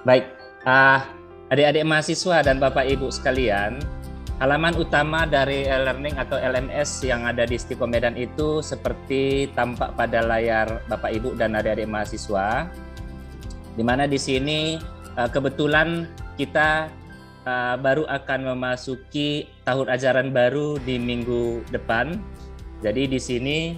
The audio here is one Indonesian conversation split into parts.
Baik, adik-adik mahasiswa dan Bapak Ibu sekalian, halaman utama dari e-learning atau LMS yang ada di Stikom Medan itu seperti tampak pada layar Bapak Ibu dan adik-adik mahasiswa, di mana di sini kebetulan kita baru akan memasuki tahun ajaran baru di minggu depan. Jadi di sini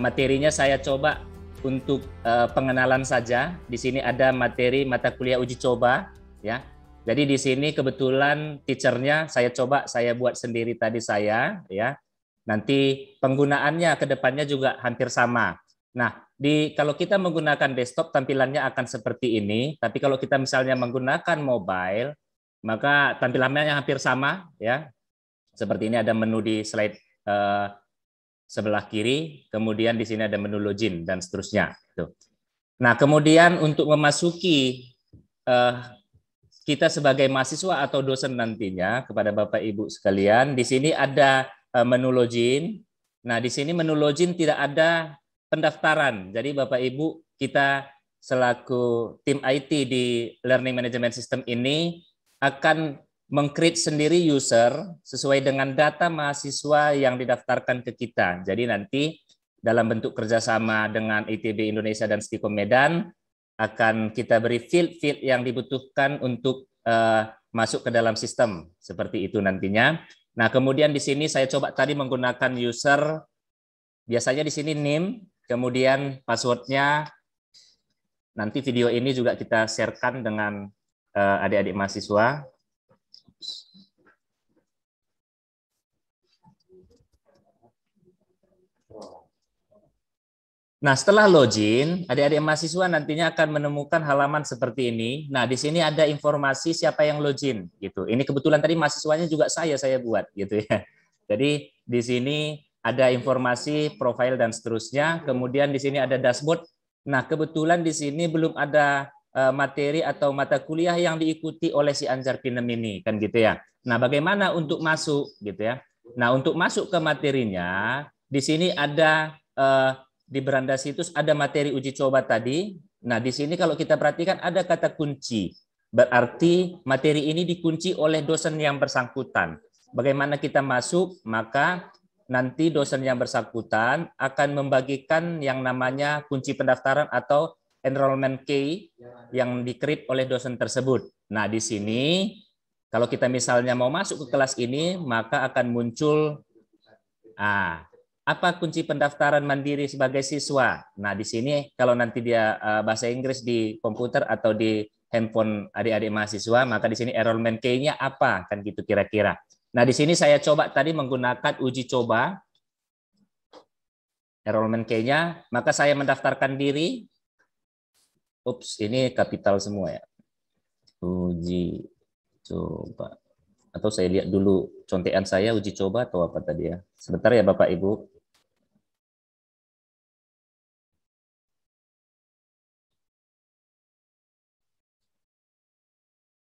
materinya saya coba untuk pengenalan saja. Di sini ada materi mata kuliah uji coba, ya. Jadi di sini kebetulan teachernya saya buat sendiri tadi saya, ya. Nanti penggunaannya ke depannya juga hampir sama. Nah, kalau kita menggunakan desktop tampilannya akan seperti ini, tapi kalau kita misalnya menggunakan mobile, maka tampilannya hampir sama, ya. Seperti ini ada menu di slide sebelah kiri, kemudian di sini ada menu login dan seterusnya. Nah, kemudian untuk memasuki kita sebagai mahasiswa atau dosen nantinya kepada Bapak Ibu sekalian, di sini ada menu login. Nah, di sini menu login tidak ada pendaftaran. Jadi Bapak Ibu, kita selaku tim IT di Learning Management System ini akan meng-create sendiri user sesuai dengan data mahasiswa yang didaftarkan ke kita. Jadi nanti dalam bentuk kerjasama dengan ITB Indonesia dan Stikom Medan akan kita beri field-field yang dibutuhkan untuk masuk ke dalam sistem seperti itu nantinya. Nah, kemudian di sini saya coba tadi menggunakan user, biasanya di sini name, kemudian passwordnya. Nanti video ini juga kita sharekan dengan adik-adik mahasiswa. Nah, setelah login, adik-adik mahasiswa nantinya akan menemukan halaman seperti ini. Nah, di sini ada informasi siapa yang login gitu. Ini kebetulan tadi mahasiswanya juga saya buat gitu ya. Jadi di sini ada informasi profil dan seterusnya. Kemudian di sini ada dashboard. Nah, kebetulan di sini belum ada materi atau mata kuliah yang diikuti oleh si Anjar Pinem ini kan gitu ya. Nah, bagaimana untuk masuk gitu ya? Nah, untuk masuk ke materinya, di sini ada di beranda situs ada materi uji coba tadi. Nah, di sini kalau kita perhatikan ada kata kunci. Berarti materi ini dikunci oleh dosen yang bersangkutan. Bagaimana kita masuk? Maka nanti dosen yang bersangkutan akan membagikan yang namanya kunci pendaftaran atau enrollment key yang di-create oleh dosen tersebut. Nah, di sini kalau kita misalnya mau masuk ke kelas ini, maka akan muncul apa kunci pendaftaran mandiri sebagai siswa. Nah, di sini kalau nanti dia bahasa Inggris di komputer atau di handphone adik-adik mahasiswa, maka di sini enrollment key-nya apa kan gitu kira-kira. Nah, di sini saya coba tadi menggunakan uji coba enrollment key-nya, maka saya mendaftarkan diri. Ups, ini kapital semua ya. Uji coba. Atau saya lihat dulu contekan saya uji coba atau apa tadi ya. Sebentar ya Bapak Ibu.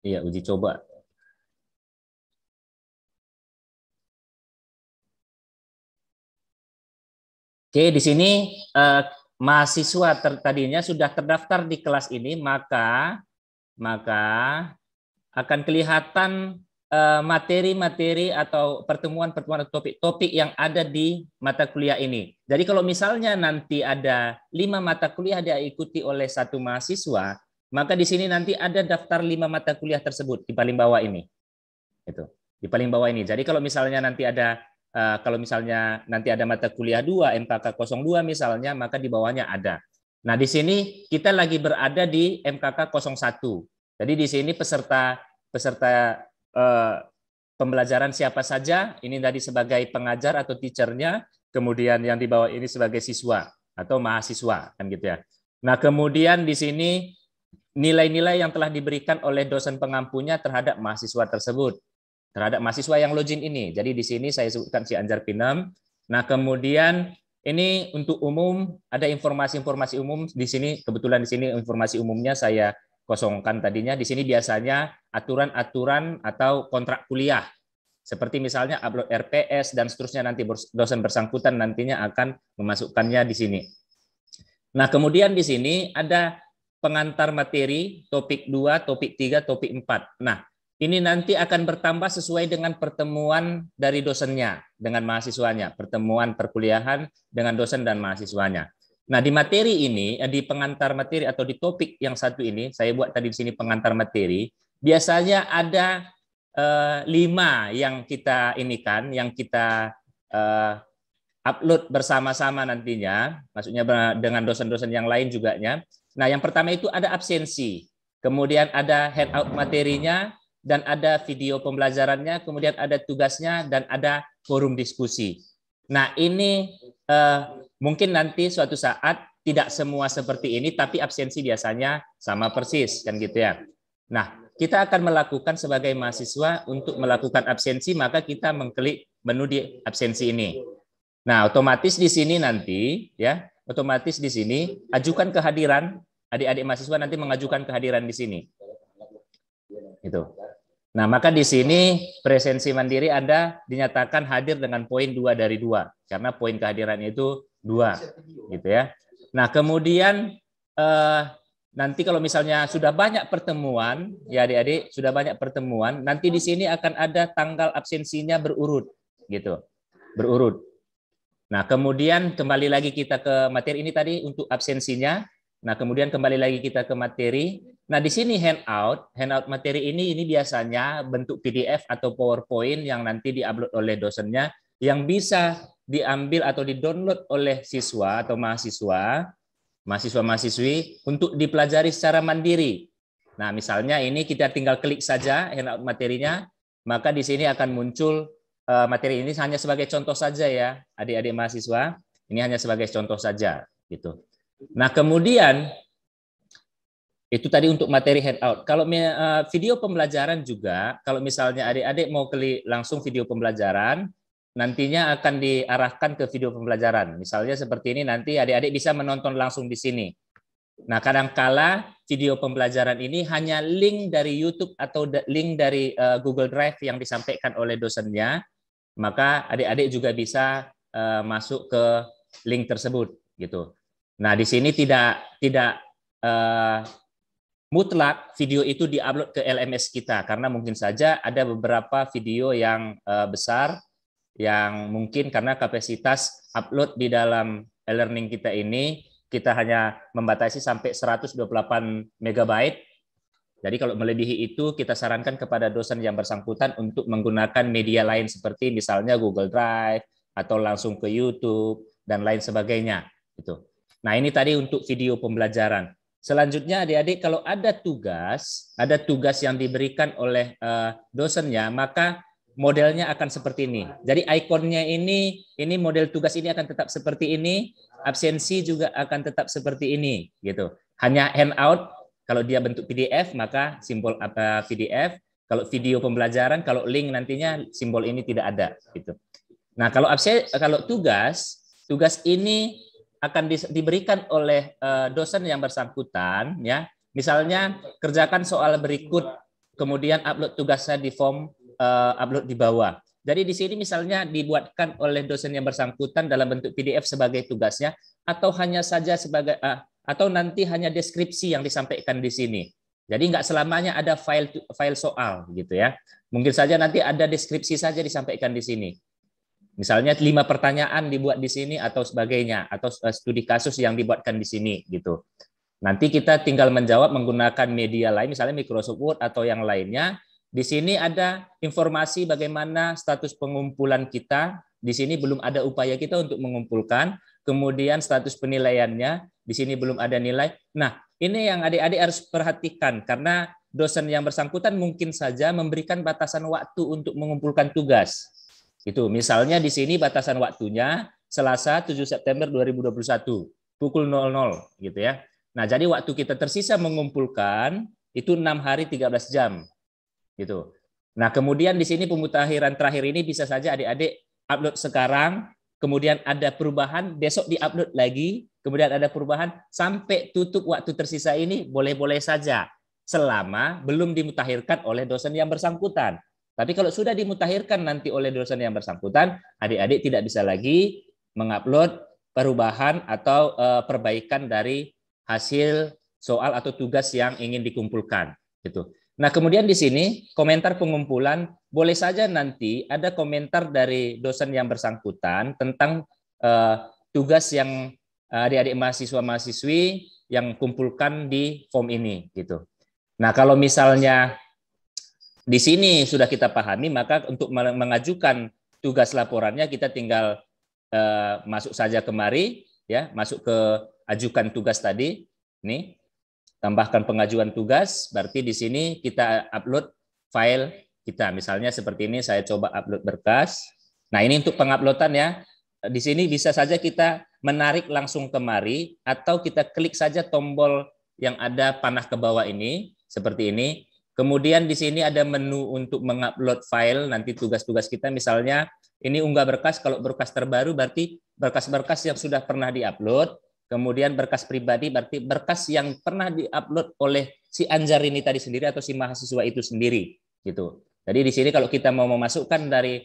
Iya, uji coba. Oke, di sini mahasiswa tadinya sudah terdaftar di kelas ini, maka akan kelihatan materi-materi atau pertemuan-pertemuan topik-topik yang ada di mata kuliah ini. Jadi kalau misalnya nanti ada 5 mata kuliah diikuti oleh satu mahasiswa, maka di sini nanti ada daftar 5 mata kuliah tersebut di paling bawah ini. Itu, di paling bawah ini. Jadi kalau misalnya nanti ada mata kuliah 2 MKK 02 misalnya, maka di bawahnya ada. Nah, di sini kita lagi berada di MKK 01. Jadi di sini peserta pembelajaran siapa saja, ini tadi sebagai pengajar atau teachernya, kemudian yang di bawah ini sebagai siswa atau mahasiswa kan gitu ya. Nah, kemudian di sini nilai-nilai yang telah diberikan oleh dosen pengampunya terhadap mahasiswa tersebut, terhadap mahasiswa yang login ini. Jadi di sini saya sebutkan si Anjar Pinem. Nah, kemudian ini untuk umum ada informasi-informasi umum di sini, kebetulan di sini informasi umumnya saya kosongkan tadinya. Di sini biasanya aturan-aturan atau kontrak kuliah. Seperti misalnya upload RPS dan seterusnya, nanti dosen bersangkutan nantinya akan memasukkannya di sini. Nah, kemudian di sini ada pengantar materi, topik 2, topik 3, topik 4. Nah, ini nanti akan bertambah sesuai dengan pertemuan dari dosennya dengan mahasiswanya, pertemuan perkuliahan dengan dosen dan mahasiswanya. Nah, di materi ini, di pengantar materi atau di topik yang satu ini, saya buat tadi di sini pengantar materi, biasanya ada 5 yang kita yang kita upload bersama-sama nantinya, maksudnya dengan dosen-dosen yang lain juga. Nah, yang pertama itu ada absensi, kemudian ada handout materinya, dan ada video pembelajarannya, kemudian ada tugasnya, dan ada forum diskusi. Nah, ini mungkin nanti suatu saat tidak semua seperti ini, tapi absensi biasanya sama persis, kan gitu ya. Nah, kita akan melakukan sebagai mahasiswa untuk melakukan absensi, maka kita mengklik menu di absensi ini. Nah, otomatis di sini nanti, ya, otomatis di sini ajukan kehadiran, adik-adik mahasiswa nanti mengajukan kehadiran di sini. Itu. Nah, maka di sini presensi mandiri Anda dinyatakan hadir dengan poin 2 dari 2, karena poin kehadirannya itu 2, gitu ya. Nah, kemudian nanti kalau misalnya sudah banyak pertemuan, ya adik-adik, sudah banyak pertemuan, nanti di sini akan ada tanggal absensinya berurut, gitu, berurut. Nah, kemudian kembali lagi kita ke materi ini tadi untuk absensinya. Nah, kemudian kembali lagi kita ke materi. Nah, di sini handout materi ini biasanya bentuk PDF atau PowerPoint yang nanti diupload oleh dosennya, yang bisa diambil atau di-download oleh siswa atau mahasiswa-mahasiswi untuk dipelajari secara mandiri. Nah, misalnya ini kita tinggal klik saja handout materinya, maka di sini akan muncul materi ini hanya sebagai contoh saja ya, adik-adik mahasiswa. Ini hanya sebagai contoh saja, gitu. Nah, kemudian itu tadi untuk materi handout. Kalau video pembelajaran juga, kalau misalnya adik-adik mau klik langsung video pembelajaran, nantinya akan diarahkan ke video pembelajaran. Misalnya seperti ini, nanti adik-adik bisa menonton langsung di sini. Nah, kadangkala video pembelajaran ini hanya link dari YouTube atau link dari Google Drive yang disampaikan oleh dosennya, maka adik-adik juga bisa masuk ke link tersebut, gitu. Nah, di sini tidak mutlak video itu diupload ke LMS kita, karena mungkin saja ada beberapa video yang besar yang mungkin karena kapasitas upload di dalam e-learning kita ini kita hanya membatasi sampai 128 MB. Jadi kalau melebihi itu kita sarankan kepada dosen yang bersangkutan untuk menggunakan media lain seperti misalnya Google Drive atau langsung ke YouTube dan lain sebagainya. Gitu. Nah, ini tadi untuk video pembelajaran. Selanjutnya adik-adik kalau ada tugas yang diberikan oleh dosennya, maka modelnya akan seperti ini. Jadi ikonnya ini model tugas ini akan tetap seperti ini, absensi juga akan tetap seperti ini, gitu. Hanya handout kalau dia bentuk PDF maka simbol PDF. Kalau video pembelajaran, kalau link nantinya simbol ini tidak ada, gitu. Nah, kalau tugas ini akan diberikan oleh dosen yang bersangkutan, ya. Misalnya kerjakan soal berikut, kemudian upload tugasnya di form upload di bawah. Jadi di sini misalnya dibuatkan oleh dosen yang bersangkutan dalam bentuk PDF sebagai tugasnya, atau hanya saja sebagai atau nanti hanya deskripsi yang disampaikan di sini. Jadi nggak selamanya ada file soal, gitu ya. Mungkin saja nanti ada deskripsi saja disampaikan di sini. Misalnya 5 pertanyaan dibuat di sini atau sebagainya, atau studi kasus yang dibuatkan di sini, gitu. Nanti kita tinggal menjawab menggunakan media lain, misalnya Microsoft Word atau yang lainnya. Di sini ada informasi bagaimana status pengumpulan kita. Di sini belum ada upaya kita untuk mengumpulkan. Kemudian status penilaiannya, di sini belum ada nilai. Nah, ini yang adik-adik harus perhatikan, karena dosen yang bersangkutan mungkin saja memberikan batasan waktu untuk mengumpulkan tugas. Itu misalnya di sini batasan waktunya Selasa 7 September 2021 pukul 00, gitu ya. Nah, jadi waktu kita tersisa mengumpulkan itu 6 hari 13 jam. Gitu. Nah, kemudian di sini pemutakhiran terakhir ini bisa saja adik-adik upload sekarang, kemudian ada perubahan, besok di-upload lagi, kemudian ada perubahan, sampai tutup waktu tersisa ini boleh-boleh saja, selama belum dimutakhirkan oleh dosen yang bersangkutan. Tapi kalau sudah dimutakhirkan nanti oleh dosen yang bersangkutan, adik-adik tidak bisa lagi mengupload perubahan atau perbaikan dari hasil soal atau tugas yang ingin dikumpulkan gitu. Nah, kemudian di sini komentar pengumpulan boleh saja nanti ada komentar dari dosen yang bersangkutan tentang tugas yang adik-adik mahasiswa-mahasiswi yang kumpulkan di form ini gitu. Nah, kalau misalnya di sini sudah kita pahami, maka untuk mengajukan tugas laporannya kita tinggal masuk saja kemari, ya, masuk ke ajukan tugas tadi, ini tambahkan pengajuan tugas, berarti di sini kita upload file kita, misalnya seperti ini saya coba upload berkas. Nah ini untuk penguploadan ya, di sini bisa saja kita menarik langsung kemari atau kita klik saja tombol yang ada panah ke bawah ini, seperti ini. Kemudian di sini ada menu untuk mengupload file nanti tugas-tugas kita, misalnya ini unggah berkas, kalau berkas terbaru berarti berkas-berkas yang sudah pernah diupload, kemudian berkas pribadi berarti berkas yang pernah diupload oleh si Anjar ini tadi sendiri atau si mahasiswa itu sendiri gitu. Jadi di sini kalau kita mau memasukkan dari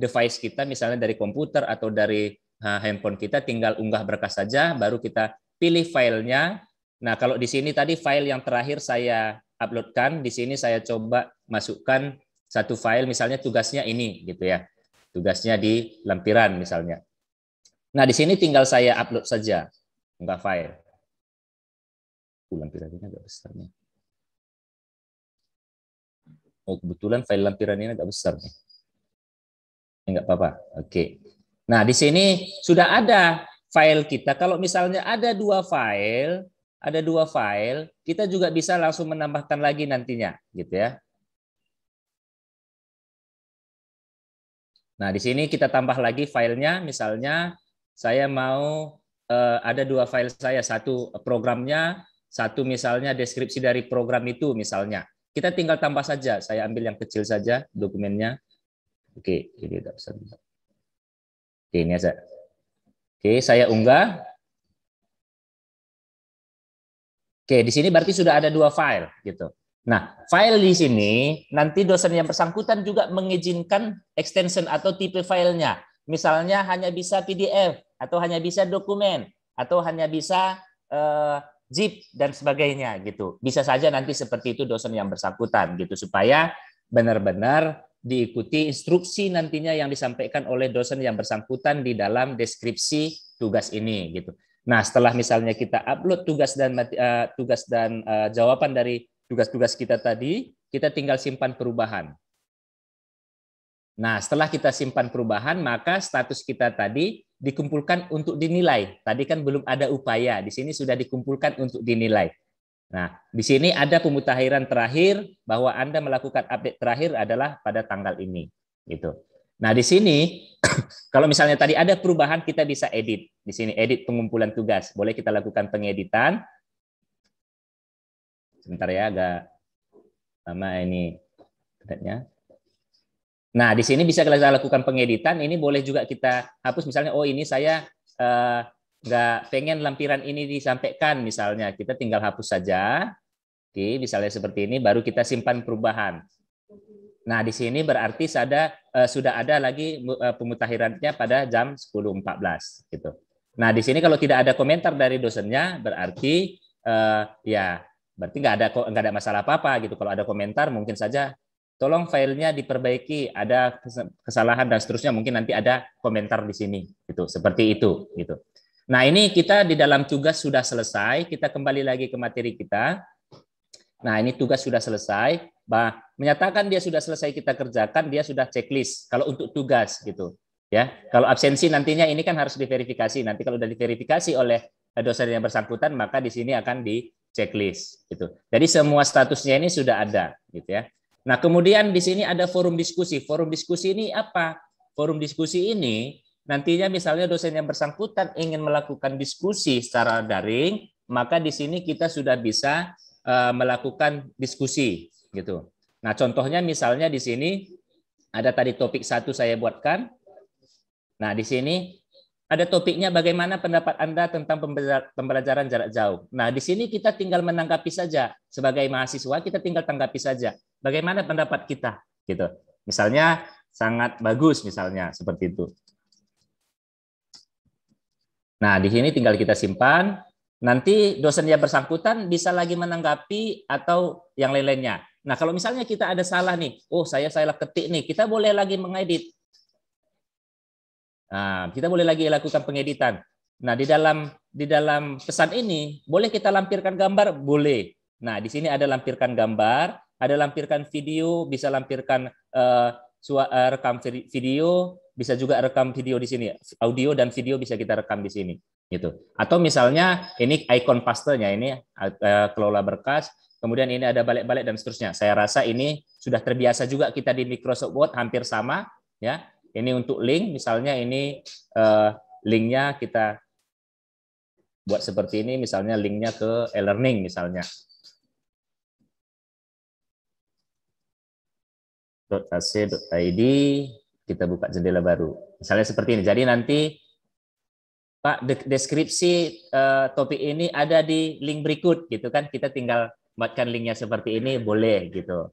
device kita, misalnya dari komputer atau dari handphone kita, tinggal unggah berkas saja, baru kita pilih filenya. Nah kalau di sini tadi file yang terakhir saya uploadkan, di sini saya coba masukkan satu file, misalnya tugasnya ini gitu ya, tugasnya di lampiran misalnya. Nah di sini tinggal saya upload saja, unggah file. Lampiran ini agak besar nih. Oh kebetulan file lampiran ini agak besar nih. Enggak apa-apa. Oke. Nah di sini sudah ada file kita. Kalau misalnya ada dua file, kita juga bisa langsung menambahkan lagi nantinya, gitu ya. Nah, di sini kita tambah lagi filenya, misalnya saya mau ada dua file saya, satu programnya, satu misalnya deskripsi dari program itu misalnya. Kita tinggal tambah saja, saya ambil yang kecil saja dokumennya. Oke, ini tidak besar. Oke, ini aja. Oke, saya unggah. Oke, di sini berarti sudah ada dua file gitu. Nah, file di sini nanti dosen yang bersangkutan juga mengizinkan extension atau tipe filenya. Misalnya hanya bisa PDF atau hanya bisa dokumen atau hanya bisa zip dan sebagainya gitu. Bisa saja nanti seperti itu dosen yang bersangkutan gitu, supaya benar-benar diikuti instruksi nantinya yang disampaikan oleh dosen yang bersangkutan di dalam deskripsi tugas ini gitu. Nah, setelah misalnya kita upload tugas dan jawaban dari tugas-tugas kita tadi, kita tinggal simpan perubahan. Nah, setelah kita simpan perubahan, maka status kita tadi dikumpulkan untuk dinilai. Tadi kan belum ada upaya, di sini sudah dikumpulkan untuk dinilai. Nah, di sini ada pemutakhiran terakhir bahwa Anda melakukan update terakhir adalah pada tanggal ini, gitu. Nah, di sini kalau misalnya tadi ada perubahan, kita bisa edit. Di sini edit pengumpulan tugas. Boleh kita lakukan pengeditan. Sebentar ya, agak lama ini. Nah, di sini bisa kita lakukan pengeditan. Ini boleh juga kita hapus. Misalnya, oh ini saya nggak pengen lampiran ini disampaikan. Misalnya, kita tinggal hapus saja. Oke, misalnya seperti ini, baru kita simpan perubahan. Nah, di sini berarti sudah ada lagi pemutakhirannya pada jam 10.14 gitu. Nah, di sini kalau tidak ada komentar dari dosennya berarti ya berarti nggak ada masalah apa-apa gitu. Kalau ada komentar mungkin saja tolong filenya diperbaiki, ada kesalahan dan seterusnya, mungkin nanti ada komentar di sini gitu. Seperti itu gitu. Nah, ini kita di dalam tugas sudah selesai, kita kembali lagi ke materi kita. Nah, ini tugas sudah selesai. Menyatakan dia sudah selesai kita kerjakan, dia sudah checklist kalau untuk tugas gitu ya. Kalau absensi nantinya ini kan harus diverifikasi, nanti kalau sudah diverifikasi oleh dosen yang bersangkutan maka di sini akan di checklist gitu. Jadi semua statusnya ini sudah ada gitu ya. Nah, kemudian di sini ada forum diskusi. Forum diskusi ini apa? Forum diskusi ini nantinya misalnya dosen yang bersangkutan ingin melakukan diskusi secara daring, maka di sini kita sudah bisa melakukan diskusi gitu. Nah, contohnya misalnya di sini ada tadi topik 1 saya buatkan. Nah, di sini ada topiknya bagaimana pendapat Anda tentang pembelajaran jarak jauh. Nah, di sini kita tinggal menanggapi saja sebagai mahasiswa, kita tinggal tanggapi saja bagaimana pendapat kita gitu. Misalnya sangat bagus misalnya seperti itu. Nah, di sini tinggal kita simpan. Nanti dosen yang bersangkutan bisa lagi menanggapi atau yang lain-lainnya. Nah, kalau misalnya kita ada salah nih, oh saya salah ketik nih, kita boleh lagi mengedit. Nah, kita boleh lagi lakukan pengeditan. Nah, di dalam pesan ini boleh kita lampirkan gambar, boleh. Nah, di sini ada lampirkan gambar, ada lampirkan video, bisa lampirkan rekam video, bisa juga rekam video di sini. Audio dan video bisa kita rekam di sini, gitu. Atau misalnya ini icon pastenya, ini kelola berkas, kemudian ini ada balik-balik dan seterusnya. Saya rasa ini sudah terbiasa juga kita di Microsoft Word, hampir sama, ya. Ini untuk link, misalnya ini linknya kita buat seperti ini, misalnya linknya ke e-learning misalnya. .ac.id, kita buka jendela baru. Misalnya seperti ini. Jadi nanti Pak, deskripsi topik ini ada di link berikut, gitu kan? Kita tinggal buatkan linknya seperti ini, boleh gitu.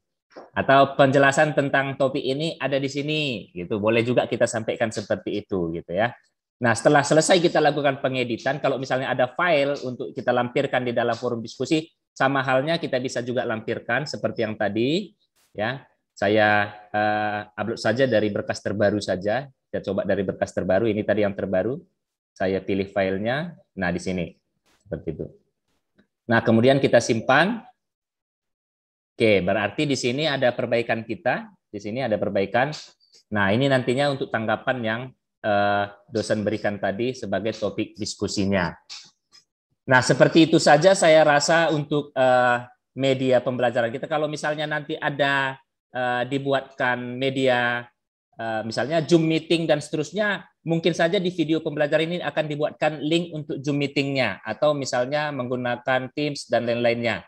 Atau penjelasan tentang topik ini ada di sini, gitu. Boleh juga kita sampaikan seperti itu, gitu ya. Nah, setelah selesai kita lakukan pengeditan, kalau misalnya ada file untuk kita lampirkan di dalam forum diskusi, sama halnya kita bisa juga lampirkan seperti yang tadi, ya. Saya upload saja dari berkas terbaru saja. Kita coba dari berkas terbaru. Ini tadi yang terbaru. Saya pilih filenya. Nah, di sini seperti itu. Nah, kemudian kita simpan. Oke, berarti di sini ada perbaikan kita. Di sini ada perbaikan. Nah, ini nantinya untuk tanggapan yang dosen berikan tadi sebagai topik diskusinya. Nah, seperti itu saja saya rasa untuk media pembelajaran kita. Kalau misalnya nanti ada dibuatkan media, misalnya Zoom meeting dan seterusnya, mungkin saja di video pembelajaran ini akan dibuatkan link untuk Zoom meetingnya, atau misalnya menggunakan Teams dan lain-lainnya.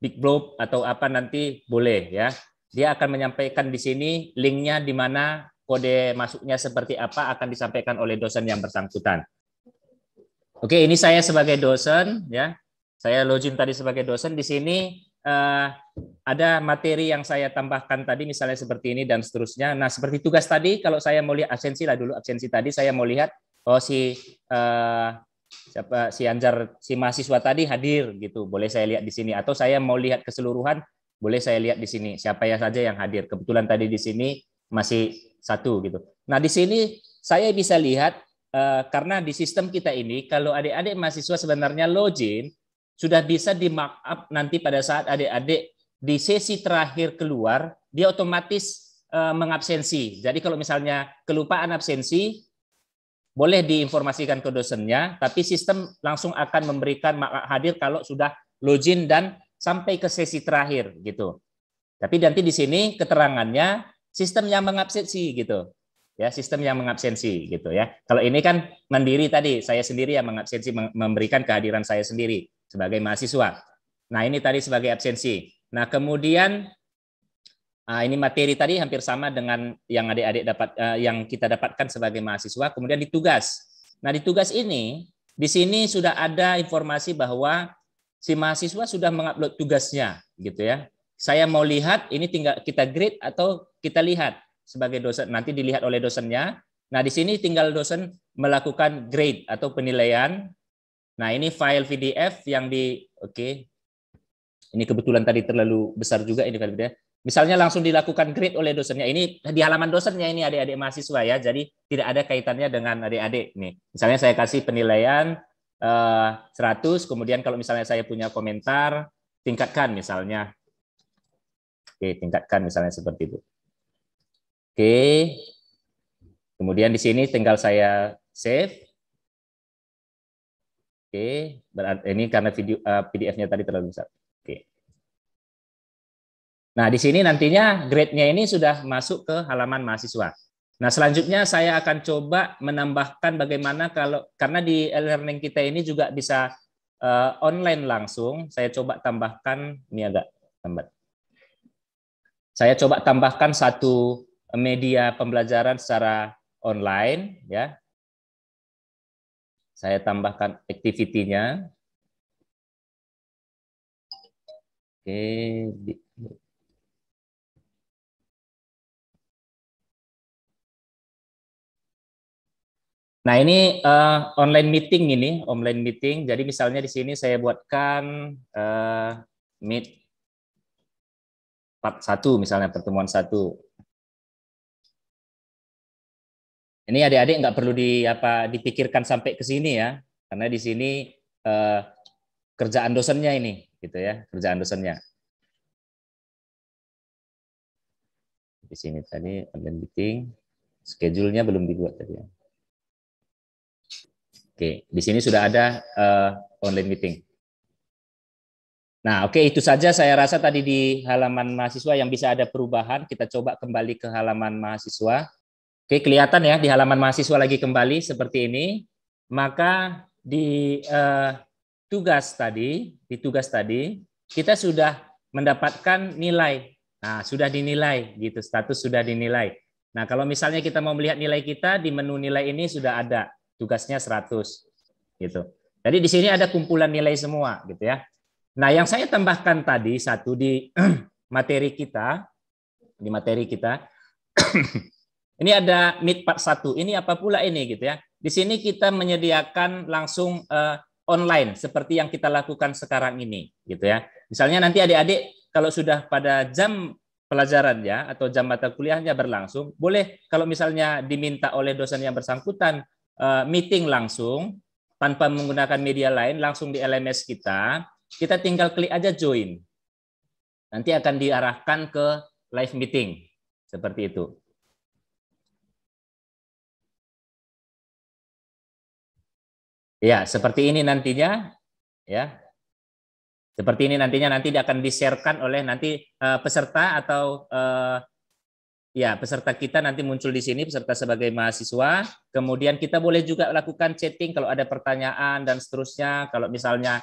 Big Globe atau apa nanti boleh ya. Dia akan menyampaikan di sini linknya di mana, kode masuknya seperti apa akan disampaikan oleh dosen yang bersangkutan. Oke, ini saya sebagai dosen ya. Saya login tadi sebagai dosen. Di sini ada materi yang saya tambahkan tadi, misalnya seperti ini dan seterusnya. Nah, seperti tugas tadi, kalau saya mau lihat absensi lah dulu, absensi tadi saya mau lihat oh si Anjar, si mahasiswa tadi hadir gitu, boleh saya lihat di sini. Atau saya mau lihat keseluruhan, boleh saya lihat di sini siapa ya saja yang hadir. Kebetulan tadi di sini masih satu gitu. Nah, di sini saya bisa lihat karena di sistem kita ini, kalau adik-adik mahasiswa sebenarnya login, sudah bisa di markup nanti pada saat adik-adik di sesi terakhir keluar, dia otomatis mengabsensi. Jadi kalau misalnya kelupaan absensi, boleh diinformasikan ke dosennya, tapi sistem langsung akan memberikan hadir kalau sudah login dan sampai ke sesi terakhir gitu. Tapi nanti di sini keterangannya sistem yang mengabsensi gitu. Ya, sistem yang mengabsensi gitu ya. Kalau ini kan mandiri tadi, saya sendiri yang mengabsensi, memberikan kehadiran saya sendiri sebagai mahasiswa. Nah, ini tadi sebagai absensi. Nah, kemudian ini materi tadi hampir sama dengan yang adik-adik dapat, yang kita dapatkan sebagai mahasiswa. Kemudian di tugas. Nah, di tugas ini, di sini sudah ada informasi bahwa si mahasiswa sudah mengupload tugasnya, gitu ya. Saya mau lihat, ini tinggal kita grade atau kita lihat sebagai dosen, nanti dilihat oleh dosennya. Nah, di sini tinggal dosen melakukan grade atau penilaian. Nah, ini file PDF yang oke. Ini kebetulan tadi terlalu besar juga ini file PDF. Misalnya langsung dilakukan grade oleh dosennya. Ini di halaman dosennya ini adik-adik mahasiswa ya. Jadi tidak ada kaitannya dengan adik-adik nih. Misalnya saya kasih penilaian 100, kemudian kalau misalnya saya punya komentar, tingkatkan misalnya. Oke, tingkatkan misalnya seperti itu. Oke. Kemudian di sini tinggal saya save. Oke, berarti ini karena video PDF-nya tadi terlalu besar. Oke. Nah, di sini nantinya grade-nya ini sudah masuk ke halaman mahasiswa. Nah, selanjutnya saya akan coba menambahkan bagaimana karena di e-learning kita ini juga bisa online langsung. Saya coba tambahkan, ini agak lambat. Saya coba tambahkan satu media pembelajaran secara online, ya. Saya tambahkan activity-nya. Oke. Nah, ini online meeting ini, online meeting. Jadi misalnya di sini saya buatkan meet part 1 misalnya pertemuan 1. Ini adik-adik nggak perlu dipikirkan sampai ke sini ya, karena di sini eh, kerjaan dosennya ini, gitu ya, kerjaan dosennya. Di sini tadi online meeting, schedule-nya belum dibuat tadi ya. Oke, di sini sudah ada online meeting. Nah, oke, itu saja saya rasa tadi di halaman mahasiswa yang bisa ada perubahan. Kita coba kembali ke halaman mahasiswa. Oke, kelihatan ya di halaman mahasiswa lagi kembali seperti ini. Maka di tugas tadi kita sudah mendapatkan nilai. Nah, sudah dinilai gitu, status sudah dinilai. Nah, kalau misalnya kita mau melihat nilai kita di menu nilai ini sudah ada tugasnya 100 gitu. Jadi di sini ada kumpulan nilai semua gitu ya. Nah, yang saya tambahkan tadi satu di materi kita, ini ada Meet Part 1. Ini apa pula ini gitu ya. Di sini kita menyediakan langsung online seperti yang kita lakukan sekarang ini gitu ya. Misalnya nanti adik-adik kalau sudah pada jam pelajarannya atau jam mata kuliahnya berlangsung, boleh kalau misalnya diminta oleh dosen yang bersangkutan meeting langsung tanpa menggunakan media lain langsung di LMS kita tinggal klik aja join. Nanti akan diarahkan ke live meeting. Seperti itu. Ya, seperti ini nantinya ya. Seperti ini nantinya nanti akan di-sharekan oleh nanti peserta atau ya, peserta kita nanti muncul di sini, peserta sebagai mahasiswa. Kemudian kita boleh juga lakukan chatting kalau ada pertanyaan dan seterusnya. Kalau misalnya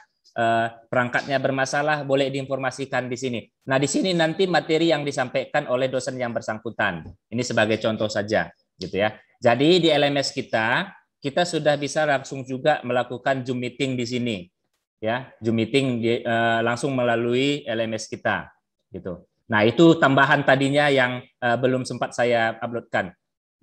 perangkatnya bermasalah, boleh diinformasikan di sini. Nah, di sini nanti materi yang disampaikan oleh dosen yang bersangkutan. Ini sebagai contoh saja, gitu ya. Jadi di LMS kita sudah bisa langsung juga melakukan Zoom meeting di sini, ya. Zoom meeting langsung melalui LMS kita, gitu. Nah, itu tambahan tadinya yang belum sempat saya uploadkan,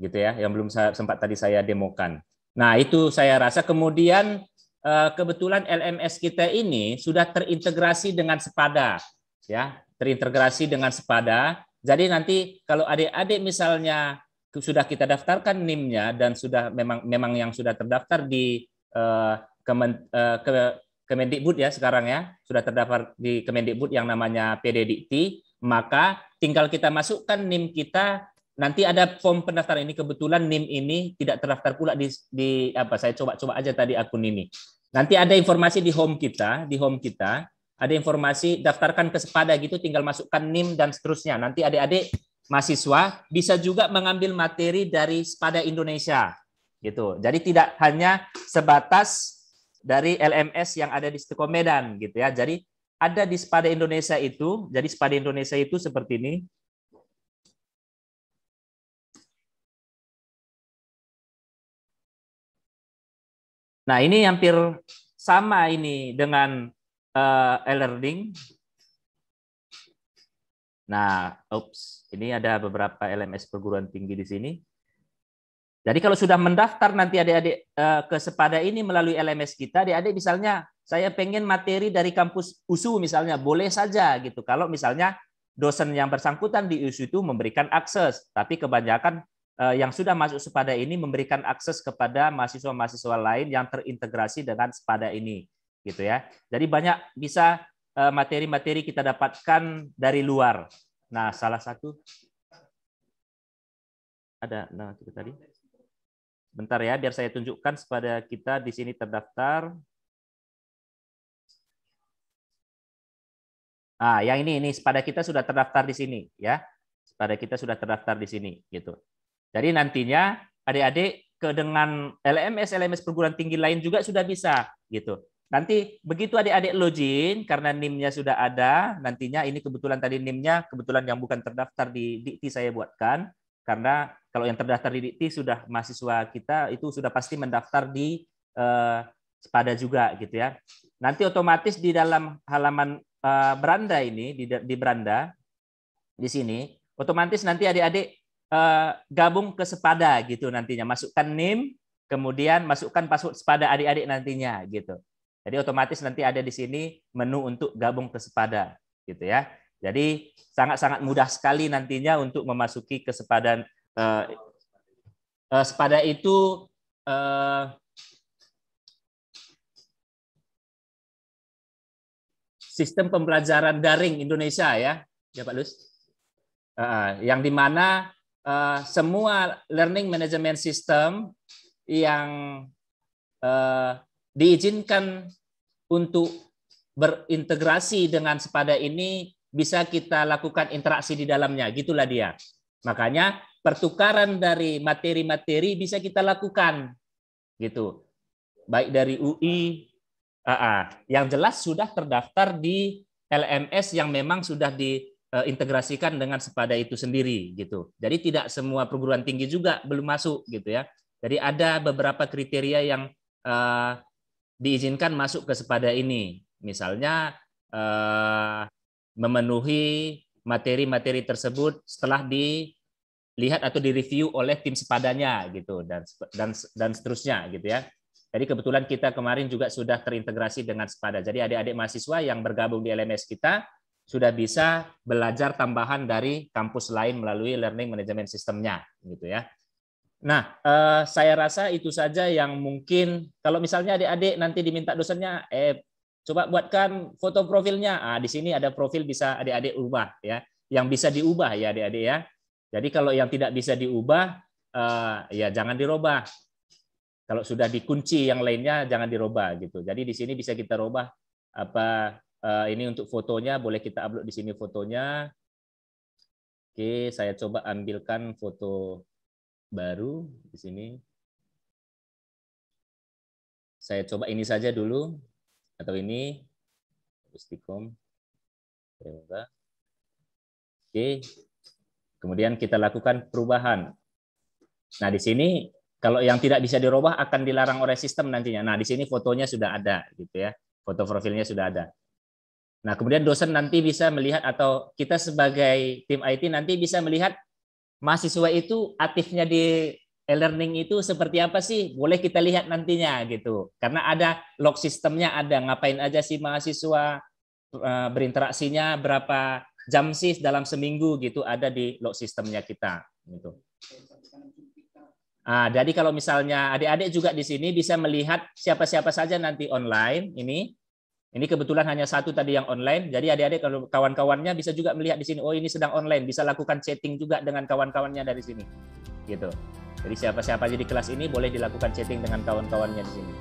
gitu ya, yang belum sempat tadi saya demokan. Nah, itu saya rasa kemudian kebetulan LMS kita ini sudah terintegrasi dengan Sepada, ya, terintegrasi dengan Sepada. Jadi nanti kalau adik-adik misalnya sudah kita daftarkan NIM-nya dan sudah memang yang sudah terdaftar di Kemendikbud ya sekarang ya, sudah terdaftar di Kemendikbud yang namanya PDDikti, maka tinggal kita masukkan NIM kita. Nanti ada form pendaftaran ini, kebetulan NIM ini tidak terdaftar pula di apa, saya coba-coba aja tadi akun ini. Nanti ada informasi di home kita ada informasi daftarkan ke Sepada gitu, tinggal masukkan NIM dan seterusnya. Nanti adik-adik mahasiswa bisa juga mengambil materi dari Sepada Indonesia gitu. Jadi tidak hanya sebatas dari LMS yang ada di Stikom-Medan gitu ya. Jadi ada di Sepada Indonesia itu. Jadi Sepada Indonesia itu seperti ini. Nah, ini hampir sama ini dengan e-learning. Nah, ini ada beberapa LMS perguruan tinggi di sini. Jadi kalau sudah mendaftar nanti adik-adik ke Sepada ini melalui LMS kita, adik-adik misalnya saya pengen materi dari kampus USU misalnya, boleh saja gitu. Kalau misalnya dosen yang bersangkutan di USU itu memberikan akses, tapi kebanyakan yang sudah masuk Sepada ini memberikan akses kepada mahasiswa-mahasiswa lain yang terintegrasi dengan Sepada ini, gitu ya. Jadi banyak bisa materi-materi kita dapatkan dari luar. Nah, salah satu ada, nah itu tadi. Bentar ya, biar saya tunjukkan kepada kita di sini terdaftar. Ah, yang ini Sepada kita sudah terdaftar di sini, ya. Sepada kita sudah terdaftar di sini, gitu. Jadi nantinya adik-adik dengan LMS perguruan tinggi lain juga sudah bisa, gitu. Nanti begitu adik-adik login karena NIM-nya sudah ada, nantinya ini kebetulan tadi NIM-nya kebetulan yang bukan terdaftar di Dikti saya buatkan, karena kalau yang terdaftar di Dikti sudah mahasiswa kita itu sudah pasti mendaftar di Sepada juga, gitu ya. Nanti otomatis di dalam halaman beranda ini di beranda di sini otomatis nanti adik-adik gabung ke Sepada gitu nantinya, masukkan NIM kemudian masukkan password Sepada adik-adik nantinya gitu. Jadi otomatis nanti ada di sini menu untuk gabung ke Sepada gitu ya. Jadi sangat-sangat mudah sekali nantinya untuk memasuki ke Sepada. Sepada itu sistem pembelajaran daring Indonesia ya Pak Lus. Yang dimana semua learning management system yang diizinkan untuk berintegrasi dengan Sepada ini bisa kita lakukan interaksi di dalamnya, gitulah dia. Makanya pertukaran dari materi-materi bisa kita lakukan, gitu. Baik dari UI, yang jelas sudah terdaftar di LMS yang memang sudah diintegrasikan dengan Sepada itu sendiri, gitu. Jadi tidak semua perguruan tinggi juga belum masuk, gitu ya. Jadi ada beberapa kriteria yang diizinkan masuk ke Sepada ini. Misalnya memenuhi materi-materi tersebut setelah dilihat atau direview oleh tim Sepadanya gitu dan seterusnya gitu ya. Jadi kebetulan kita kemarin juga sudah terintegrasi dengan Sepada. Jadi adik-adik mahasiswa yang bergabung di LMS kita sudah bisa belajar tambahan dari kampus lain melalui learning management system-nya gitu ya. Nah, saya rasa itu saja yang mungkin kalau misalnya adik-adik nanti diminta dosennya coba buatkan foto profilnya. Di sini ada profil bisa adik-adik ubah ya. Yang bisa diubah ya adik-adik ya. Jadi kalau yang tidak bisa diubah ya jangan dirubah. Kalau sudah dikunci yang lainnya jangan dirubah gitu. Jadi di sini bisa kita rubah apa ini untuk fotonya boleh kita upload di sini fotonya. Oke, saya coba ambilkan foto baru di sini. Saya coba ini saja dulu. Atau ini Istiqom. Oke. Kemudian kita lakukan perubahan. Nah, di sini kalau yang tidak bisa dirubah akan dilarang oleh sistem nantinya. Nah, di sini fotonya sudah ada gitu ya. Foto profilnya sudah ada. Nah, kemudian dosen nanti bisa melihat atau kita sebagai tim IT nanti bisa melihat mahasiswa itu aktifnya di e-learning itu seperti apa sih? Boleh kita lihat nantinya gitu. Karena ada log sistemnya, ada ngapain aja sih mahasiswa, berinteraksinya berapa jam sih dalam seminggu gitu, ada di log sistemnya kita gitu. Jadi kalau misalnya adik-adik juga di sini bisa melihat siapa-siapa saja nanti online ini. Ini kebetulan hanya satu tadi yang online. Jadi adik-adik kalau kawan-kawannya bisa juga melihat di sini. Oh, ini sedang online, bisa lakukan chatting juga dengan kawan-kawannya dari sini. Gitu. Jadi siapa-siapa aja di kelas ini boleh dilakukan chatting dengan kawan-kawannya di sini.